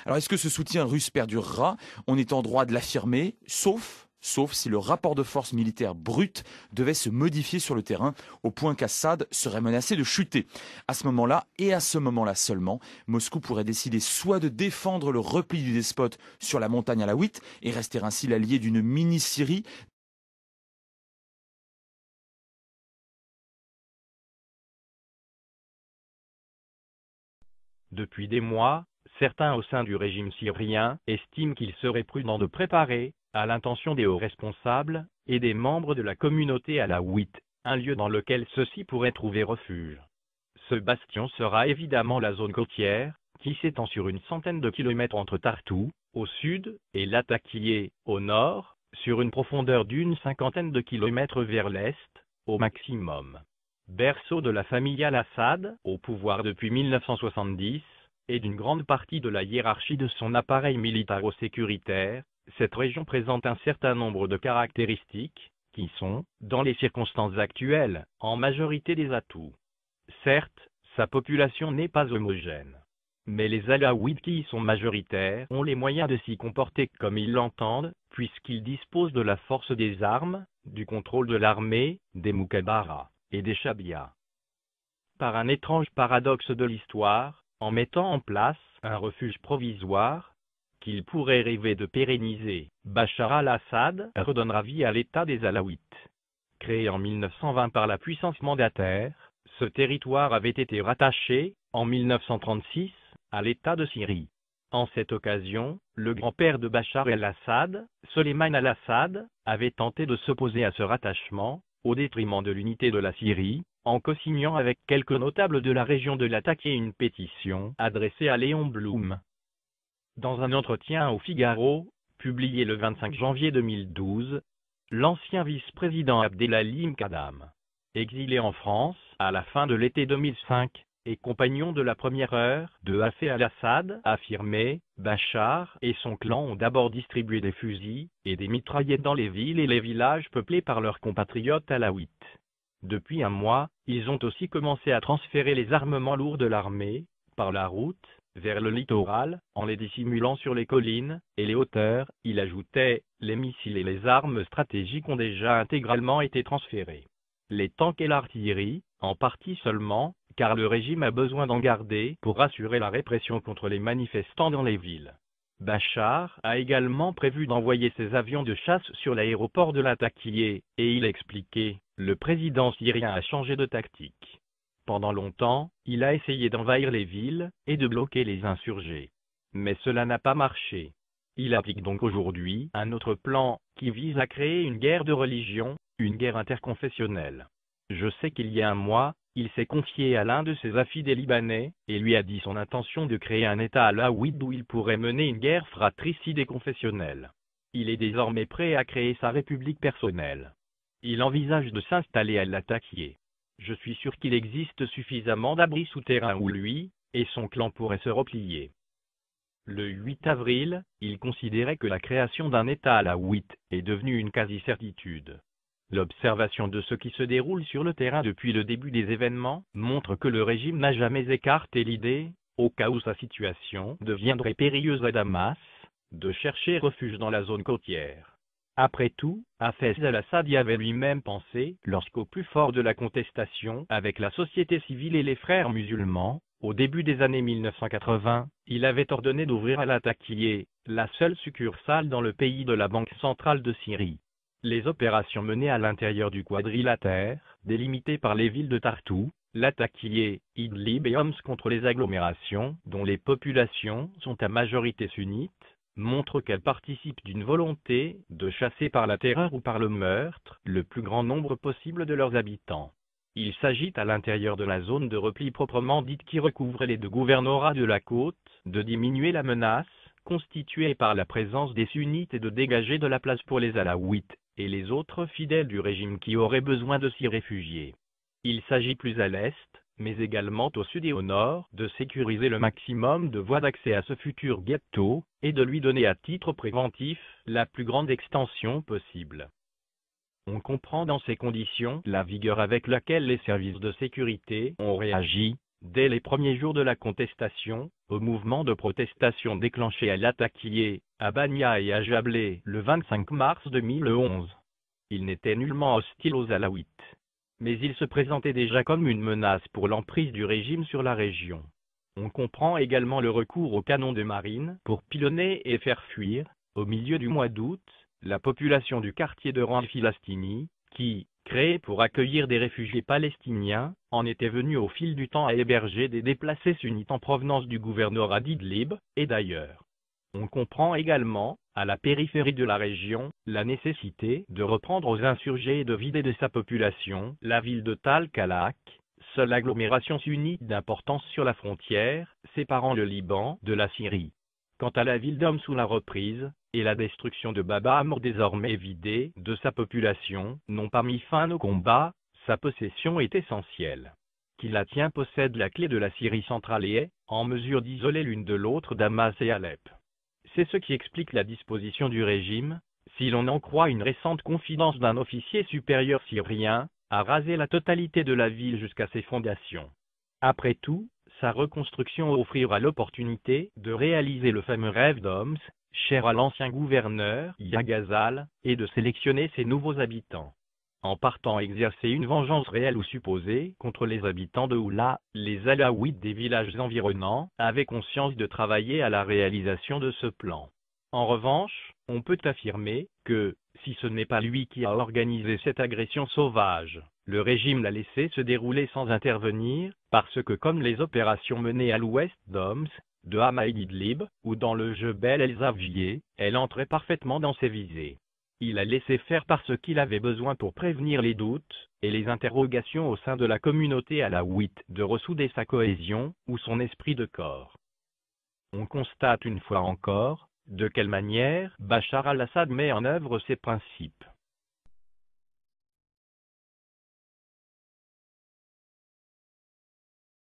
Alors, est-ce que ce soutien russe perdurera? On est en droit de l'affirmer, sauf si le rapport de force militaire brut devait se modifier sur le terrain, au point qu'Assad serait menacé de chuter. À ce moment-là, et à ce moment-là seulement, Moscou pourrait décider soit de défendre le repli du despote sur la montagne alawite et rester ainsi l'allié d'une mini-Syrie. Depuis des mois, certains au sein du régime syrien estiment qu'il serait prudent de préparer, à l'intention des hauts responsables et des membres de la communauté alawite, un lieu dans lequel ceux-ci pourraient trouver refuge. Ce bastion sera évidemment la zone côtière, qui s'étend sur une centaine de kilomètres entre Tartou, au sud, et Latakié, au nord, sur une profondeur d'une cinquantaine de kilomètres vers l'est, au maximum. Berceau de la famille al-Assad, au pouvoir depuis 1970, et d'une grande partie de la hiérarchie de son appareil militaro-sécuritaire, cette région présente un certain nombre de caractéristiques, qui sont, dans les circonstances actuelles, en majorité des atouts. Certes, sa population n'est pas homogène. Mais les Alaouites qui y sont majoritaires ont les moyens de s'y comporter comme ils l'entendent, puisqu'ils disposent de la force des armes, du contrôle de l'armée, des Mukhabaras et des Chabias. Par un étrange paradoxe de l'histoire, en mettant en place un refuge provisoire, qu'il pourrait rêver de pérenniser, Bachar al-Assad redonnera vie à l'État des Alaouites. Créé en 1920 par la puissance mandataire, ce territoire avait été rattaché, en 1936, à l'État de Syrie. En cette occasion, le grand-père de Bachar el-Assad, Soleiman al-Assad, avait tenté de s'opposer à ce rattachement, au détriment de l'unité de la Syrie, en co-signant avec quelques notables de la région de Latakia une pétition adressée à Léon Blum. Dans un entretien au Figaro, publié le 25 janvier 2012, l'ancien vice-président Abdelalim Kadam, exilé en France à la fin de l'été 2005, et compagnon de la première heure de Hafez al-Assad, affirmait « Bachar et son clan ont d'abord distribué des fusils et des mitraillettes dans les villes et les villages peuplés par leurs compatriotes alaouites. Depuis un mois, ils ont aussi commencé à transférer les armements lourds de l'armée, par la route, vers le littoral, en les dissimulant sur les collines et les hauteurs. » Il ajoutait « Les missiles et les armes stratégiques ont déjà intégralement été transférés. Les tanks et l'artillerie, en partie seulement, car le régime a besoin d'en garder pour assurer la répression contre les manifestants dans les villes. » Bachar a également prévu d'envoyer ses avions de chasse sur l'aéroport de Latakié, et il expliquait « Le président syrien a changé de tactique. Pendant longtemps, il a essayé d'envahir les villes et de bloquer les insurgés. Mais cela n'a pas marché. Il applique donc aujourd'hui un autre plan qui vise à créer une guerre de religion, une guerre interconfessionnelle. Je sais qu'il y a un mois, il s'est confié à l'un de ses affidés libanais, et lui a dit son intention de créer un État alaouite où il pourrait mener une guerre fratricide et confessionnelle. Il est désormais prêt à créer sa république personnelle. Il envisage de s'installer à Latakié. Je suis sûr qu'il existe suffisamment d'abris souterrains où lui et son clan pourraient se replier. Le 8 avril, il considérait que la création d'un État alaouite est devenue une quasi-certitude. L'observation de ce qui se déroule sur le terrain depuis le début des événements montre que le régime n'a jamais écarté l'idée, au cas où sa situation deviendrait périlleuse à Damas, de chercher refuge dans la zone côtière. Après tout, Hafez al-Assad y avait lui-même pensé lorsqu'au plus fort de la contestation avec la société civile et les frères musulmans, au début des années 1980, il avait ordonné d'ouvrir à Latakié, la seule succursale dans le pays de la Banque centrale de Syrie. Les opérations menées à l'intérieur du quadrilatère, délimité par les villes de Tartou, Latakié, Idlib et Homs contre les agglomérations, dont les populations sont à majorité sunnite, montrent qu'elles participent d'une volonté de chasser par la terreur ou par le meurtre le plus grand nombre possible de leurs habitants. Il s'agit à l'intérieur de la zone de repli proprement dite qui recouvre les deux gouvernorats de la côte, de diminuer la menace constituée par la présence des sunnites et de dégager de la place pour les alaouites et les autres fidèles du régime qui auraient besoin de s'y réfugier. Il s'agit plus à l'est, mais également au sud et au nord, de sécuriser le maximum de voies d'accès à ce futur ghetto, et de lui donner à titre préventif la plus grande extension possible. On comprend dans ces conditions la vigueur avec laquelle les services de sécurité ont réagi, Dès les premiers jours de la contestation, au mouvement de protestation déclenché à Latakié, à Bania et à Jablé le 25 mars 2011. Il n'était nullement hostile aux Alaouites. Mais il se présentait déjà comme une menace pour l'emprise du régime sur la région. On comprend également le recours aux canons de marine pour pilonner et faire fuir, au milieu du mois d'août, la population du quartier de Ranfilastini, qui, créé pour accueillir des réfugiés palestiniens, en était venu au fil du temps à héberger des déplacés sunnites en provenance du gouvernorat d'Idlib, et d'ailleurs. On comprend également, à la périphérie de la région, la nécessité de reprendre aux insurgés et de vider de sa population la ville de Tal-Kalak, seule agglomération sunnite d'importance sur la frontière, séparant le Liban de la Syrie. Quant à la ville d'Homs sous la reprise, et la destruction de Baba Amr désormais vidée de sa population, n'ont pas mis fin au combat, sa possession est essentielle. Qui la tient possède la clé de la Syrie centrale et est en mesure d'isoler l'une de l'autre Damas et Alep. C'est ce qui explique la disposition du régime, si l'on en croit une récente confidence d'un officier supérieur syrien, à raser la totalité de la ville jusqu'à ses fondations. Après tout, sa reconstruction offrira l'opportunité de réaliser le fameux rêve d'Homs, cher à l'ancien gouverneur Yagazal, et de sélectionner ses nouveaux habitants. En partant exercer une vengeance réelle ou supposée contre les habitants de Oula, les Alaouites des villages environnants avaient conscience de travailler à la réalisation de ce plan. En revanche, on peut affirmer que, si ce n'est pas lui qui a organisé cette agression sauvage, le régime l'a laissé se dérouler sans intervenir, parce que comme les opérations menées à l'ouest d'Homs, de Hama et d'Idlib, ou dans le Jebel el-Zavvier, elle entrait parfaitement dans ses visées. Il a laissé faire parce qu'il avait besoin pour prévenir les doutes et les interrogations au sein de la communauté alaouite de ressouder sa cohésion ou son esprit de corps. On constate une fois encore de quelle manière Bachar al-Assad met en œuvre ses principes.